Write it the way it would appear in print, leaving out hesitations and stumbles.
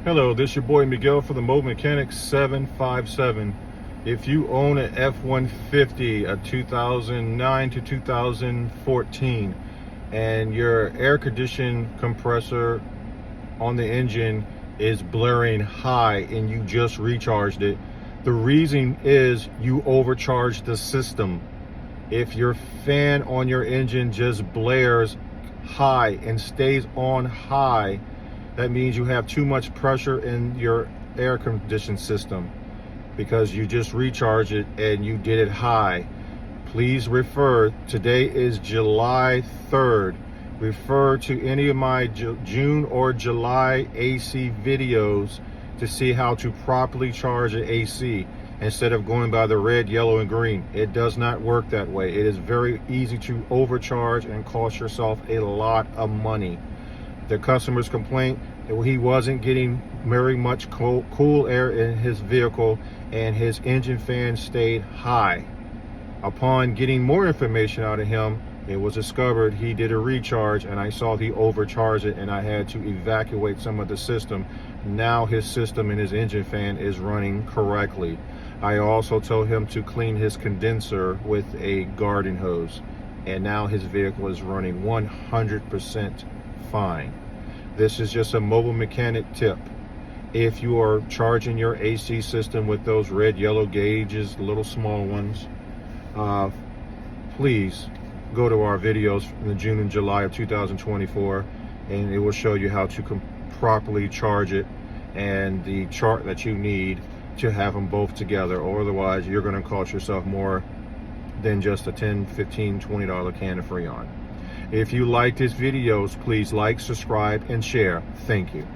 Hello, this is your boy Miguel for the Mobile Mechanic 757. If you own an F150, a 2009 to 2014, and your air conditioning compressor on the engine is blaring high and you just recharged it, the reason is you overcharged the system. If your fan on your engine just blares high and stays on high, that means you have too much pressure in your air conditioning system because you just recharged it and you did it high. Please refer, today is July 3rd. Refer to any of my June or July AC videos to see how to properly charge an AC instead of going by the red, yellow, and green. It does not work that way. It is very easy to overcharge and cost yourself a lot of money. The customer's complaint that he wasn't getting very much cool air in his vehicle and his engine fan stayed high. Upon getting more information out of him, it was discovered he did a recharge and I saw he overcharged it and I had to evacuate some of the system. Now his system and his engine fan is running correctly. I also told him to clean his condenser with a garden hose, and now his vehicle is running 100% fine. This is just a mobile mechanic tip. If you are charging your AC system with those red, yellow gauges, the little small ones, please go to our videos in June and July of 2024, and it will show you how to properly charge it and the chart that you need to have them both together, or otherwise you're going to cost yourself more than just a $10, $15, $20 can of Freon. If you like these videos, please like, subscribe, and share. Thank you.